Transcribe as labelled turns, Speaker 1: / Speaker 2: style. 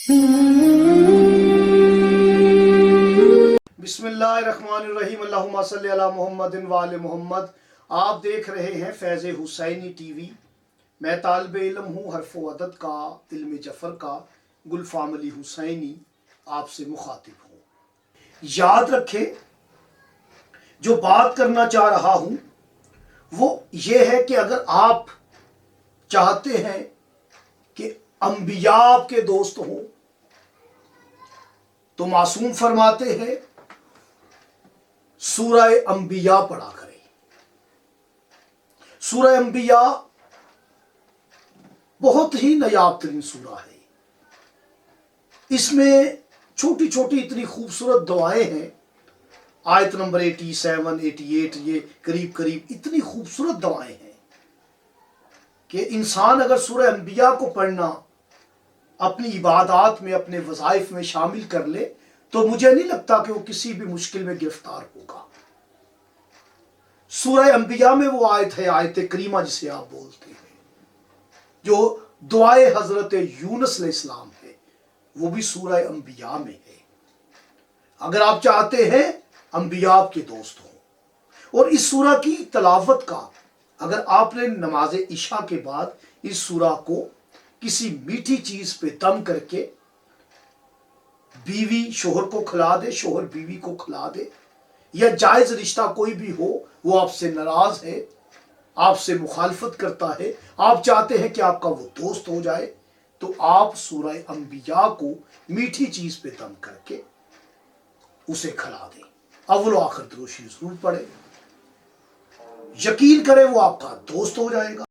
Speaker 1: بسم اللہ الرحمن الرحیم، اللہم صلی علی محمد وآل محمد۔ آپ دیکھ رہے ہیں فیض حسینی ٹی وی۔ میں طالب علم ہوں حرف و عدد کا، علم جفر کا، گلفام علی حسینی آپ سے مخاطب ہوں۔ یاد رکھیں، جو بات کرنا چاہ رہا ہوں وہ یہ ہے کہ اگر آپ چاہتے ہیں کہ انبیاء آپ کے دوست ہوں تو معصوم فرماتے ہیں سورہ انبیاء پڑھا کریں۔ سورہ انبیاء بہت ہی نایاب ترین سورہ ہے۔ اس میں چھوٹی چھوٹی اتنی خوبصورت دعائیں ہیں، آیت نمبر 87 88، یہ قریب قریب اتنی خوبصورت دعائیں ہیں کہ انسان اگر سورہ انبیاء کو پڑھنا اپنی عبادات میں، اپنے وظائف میں شامل کر لے تو مجھے نہیں لگتا کہ وہ کسی بھی مشکل میں گرفتار ہوگا۔ سورہ انبیاء میں وہ آیت ہے، آیت کریمہ جسے آپ بولتے ہیں، جو دعائے حضرت یونس علیہ السلام ہے، وہ بھی سورہ انبیاء میں ہے۔ اگر آپ چاہتے ہیں انبیاء آپ کے دوست ہوں، اور اس سورہ کی تلاوت کا اگر آپ نے نماز عشاء کے بعد اس سورہ کو کسی میٹھی چیز پہ دم کر کے بیوی شوہر کو کھلا دے، شوہر بیوی کو کھلا دے، یا جائز رشتہ کوئی بھی ہو، وہ آپ سے ناراض ہے، آپ سے مخالفت کرتا ہے، آپ چاہتے ہیں کہ آپ کا وہ دوست ہو جائے، تو آپ سورہ انبیاء کو میٹھی چیز پہ دم کر کے اسے کھلا دیں، اول و آخر دروشی ضرور پڑھیں، یقین کریں وہ آپ کا دوست ہو جائے گا۔